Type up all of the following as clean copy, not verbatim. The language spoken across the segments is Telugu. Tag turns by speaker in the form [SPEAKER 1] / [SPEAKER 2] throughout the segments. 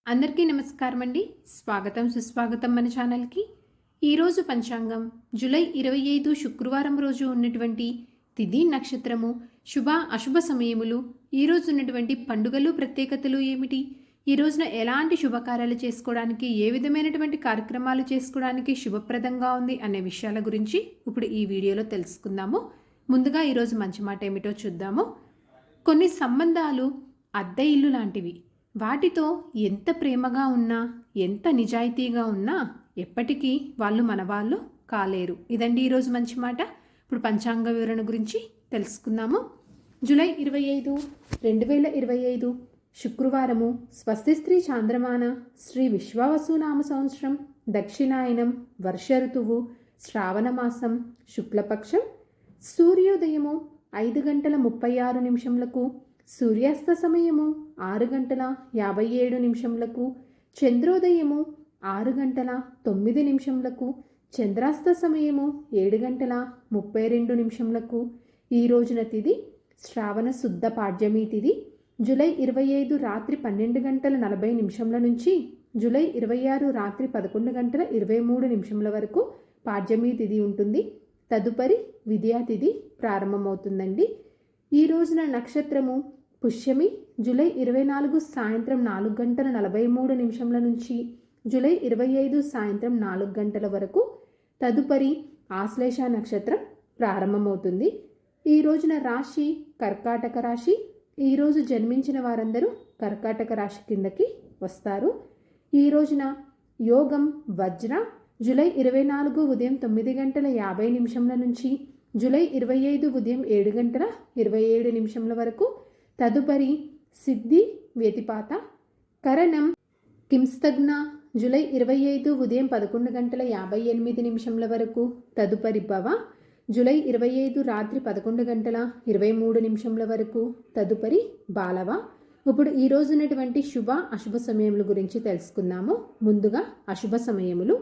[SPEAKER 1] అందరికీ నమస్కారం అండి. స్వాగతం సుస్వాగతం మన ఛానల్కి. ఈరోజు పంచాంగం జూలై 25 శుక్రవారం రోజు ఉన్నటువంటి తిథి నక్షత్రము, శుభ అశుభ సమయములు, ఈరోజు ఉన్నటువంటి పండుగలు ప్రత్యేకతలు ఏమిటి, ఈ రోజున ఎలాంటి శుభకార్యాలు చేసుకోవడానికి, ఏ విధమైనటువంటి కార్యక్రమాలు చేసుకోవడానికి శుభప్రదంగా ఉంది అనే విషయాల గురించి ఇప్పుడు ఈ వీడియోలో తెలుసుకుందాము. ముందుగా ఈరోజు మంచి మాట ఏమిటో చూద్దాము. కొన్ని సంబంధాలు అద్దె ఇల్లు లాంటివి. వాటితో ఎంత ప్రేమగా ఉన్నా, ఎంత నిజాయితీగా ఉన్నా ఎప్పటికీ వాళ్ళు మన వాళ్ళు కాలేరు. ఇదండి ఈరోజు మంచి మాట. ఇప్పుడు పంచాంగ వివరణ గురించి తెలుసుకుందాము. జూలై 25, 2025 శుక్రవారము, స్వస్తి స్త్రీ చాంద్రమాన, శ్రీ విశ్వావసునామ సంవత్సరం, దక్షిణాయనం, వర్ష ఋతువు, శ్రావణ మాసం, శుక్లపక్షం, సూర్యోదయము 5:36 సూర్యాస్త సమయము 6:57 చంద్రోదయము 6:09 చంద్రాస్త సమయము 7:32 ఈ రోజున తిథి శ్రావణ శుద్ధ పాడ్యమి తిథి. జూలై 25 రాత్రి 12:40 నుంచి జూలై 26 రాత్రి 11:23 వరకు పాడ్యమి తిథి ఉంటుంది. తదుపరి విద్యా తిథి ప్రారంభమవుతుందండి. ఈ రోజున నక్షత్రము పుష్యమి. జూలై 24 సాయంత్రం 4:43 నుంచి జూలై 25 సాయంత్రం 4 గంటల వరకు. తదుపరి ఆశ్లేష నక్షత్రం ప్రారంభమవుతుంది. ఈ రోజున రాశి కర్కాటక రాశి. ఈరోజు జన్మించిన వారందరూ కర్కాటక రాశి కిందకి వస్తారు. ఈ రోజున యోగం వజ్ర. జూలై 24 ఉదయం 9:50 నుంచి జూలై 25 ఉదయం 7:27 వరకు. తదుపరి సిద్ధి వ్యతిపాత. కరణం కింస్తగ్న. జూలై 25 ఉదయం 11:58 వరకు. తదుపరి భవ. జూలై 25 రాత్రి 11:23 వరకు. తదుపరి బాలవ. ఇప్పుడు ఈ రోజు ఉన్నటువంటి శుభ అశుభ సమయముల గురించి తెలుసుకుందాము. ముందుగా అశుభ సమయములు.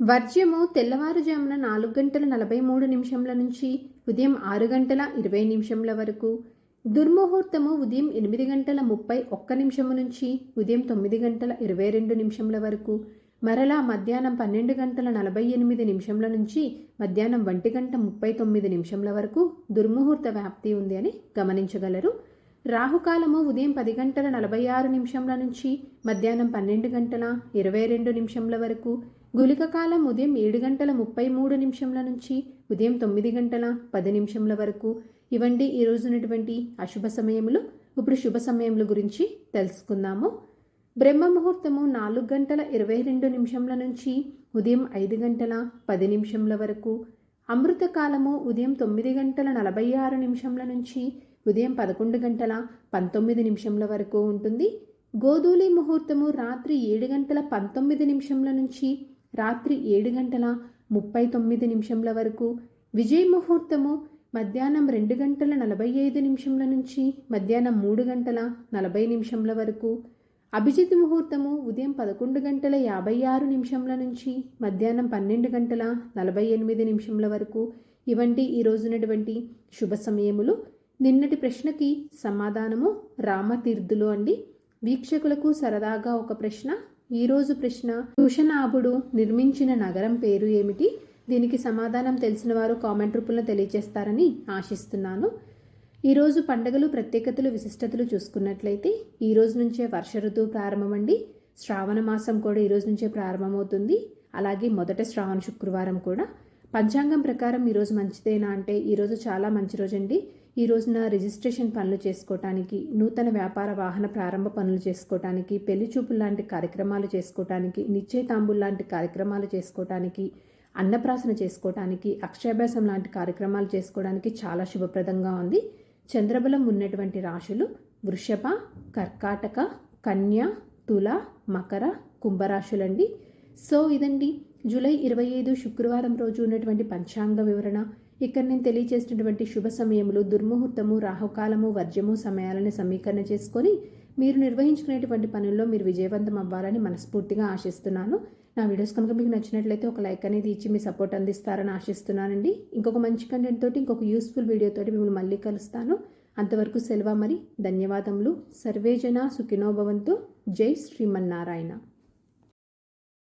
[SPEAKER 1] వర్జ్యము తెల్లవారుజామున 4:43 నుంచి ఉదయం 6:20 వరకు. దుర్ముహూర్తము ఉదయం 8:31 నుంచి ఉదయం 9:22 వరకు. మరలా మధ్యాహ్నం 12:48 నుంచి మధ్యాహ్నం 1:39 వరకు దుర్ముహూర్త వ్యాప్తి ఉంది అని గమనించగలరు. రాహుకాలము ఉదయం 10:46 నుంచి మధ్యాహ్నం 12:22 వరకు. గుళిక కాలం ఉదయం 7:33 నుంచి ఉదయం 9:10 వరకు. ఇవండి ఈ రోజు ఉన్నటువంటి అశుభ సమయములు. ఇప్పుడు శుభ సమయముల గురించి తెలుసుకుందాము. బ్రహ్మ ముహూర్తము 4:22 నుంచి ఉదయం 5:10 వరకు. అమృత కాలము ఉదయం 9:46 నుంచి ఉదయం 11:19 వరకు ఉంటుంది. గోధూలి ముహూర్తము రాత్రి 7:19 నుంచి రాత్రి 7:39 వరకు. విజయ ముహూర్తము మధ్యాహ్నం 2:45 నుంచి మధ్యాహ్నం 3:40 వరకు. అభిజిత్ ముహూర్తము ఉదయం 11:56 నుంచి మధ్యాహ్నం 12:48 వరకు. ఇవంటి ఈ రోజునటువంటి శుభ సమయములు. నిన్నటి ప్రశ్నకి సమాధానము రామతీర్థులు అండి. వీక్షకులకు సరదాగా ఒక ప్రశ్న. ఈరోజు ప్రశ్న, భూషణాభుడు నిర్మించిన నగరం పేరు ఏమిటి? దీనికి సమాధానం తెలిసిన వారు కామెంట్ రూపంలో తెలియజేస్తారని ఆశిస్తున్నాను. ఈరోజు పండుగలు ప్రత్యేకతలు విశిష్టతలు చూసుకున్నట్లయితే ఈ రోజు నుంచే వర్ష ఋతువు ప్రారంభమండి. శ్రావణ మాసం కూడా ఈరోజు నుంచే ప్రారంభమవుతుంది. అలాగే మొదటి శ్రావణ శుక్రవారం కూడా. పంచాంగం ప్రకారం ఈరోజు మంచిదేనా అంటే ఈరోజు చాలా మంచి రోజండి. ఈ రోజున రిజిస్ట్రేషన్ పనులు చేసుకోవటానికి, నూతన వ్యాపార వాహన ప్రారంభ పనులు చేసుకోవటానికి, పెళ్లి చూపులు లాంటి కార్యక్రమాలు చేసుకోవటానికి, నిశ్చయతాంబులు లాంటి కార్యక్రమాలు చేసుకోవటానికి, అన్నప్రాసన చేసుకోవటానికి, అక్షరాభ్యాసం లాంటి కార్యక్రమాలు చేసుకోవడానికి చాలా శుభప్రదంగా ఉంది. చంద్రబలం ఉన్నటువంటి రాశులు వృషభ, కర్కాటక, కన్య, తుల, మకర, కుంభరాశులండి. సో ఇదండి జూలై 25 శుక్రవారం రోజు ఉన్నటువంటి పంచాంగ వివరణ. ఇక్కడ నేను తెలియజేసినటువంటి శుభ సమయములు, దుర్ముహూర్తము, రాహుకాలము, వర్జ్యము సమయాలను సమీకరణ చేసుకొని మీరు నిర్వహించుకునేటువంటి పనుల్లో మీరు విజయవంతం అవ్వాలని మనస్ఫూర్తిగా ఆశిస్తున్నాను. నా వీడియోస్ కనుక మీకు నచ్చినట్లయితే ఒక లైక్ అనేది ఇచ్చి మీ సపోర్ట్ అందిస్తారని ఆశిస్తున్నానండి. ఇంకొక మంచి కంటెంట్ తోటి, ఇంకొక యూస్ఫుల్ వీడియోతోటి మిమ్మల్ని మళ్ళీ కలుస్తాను. అంతవరకు సెలవు మరి. ధన్యవాదములు. సర్వేజన సుఖినో భవంతు. జై శ్రీమన్నారాయణ.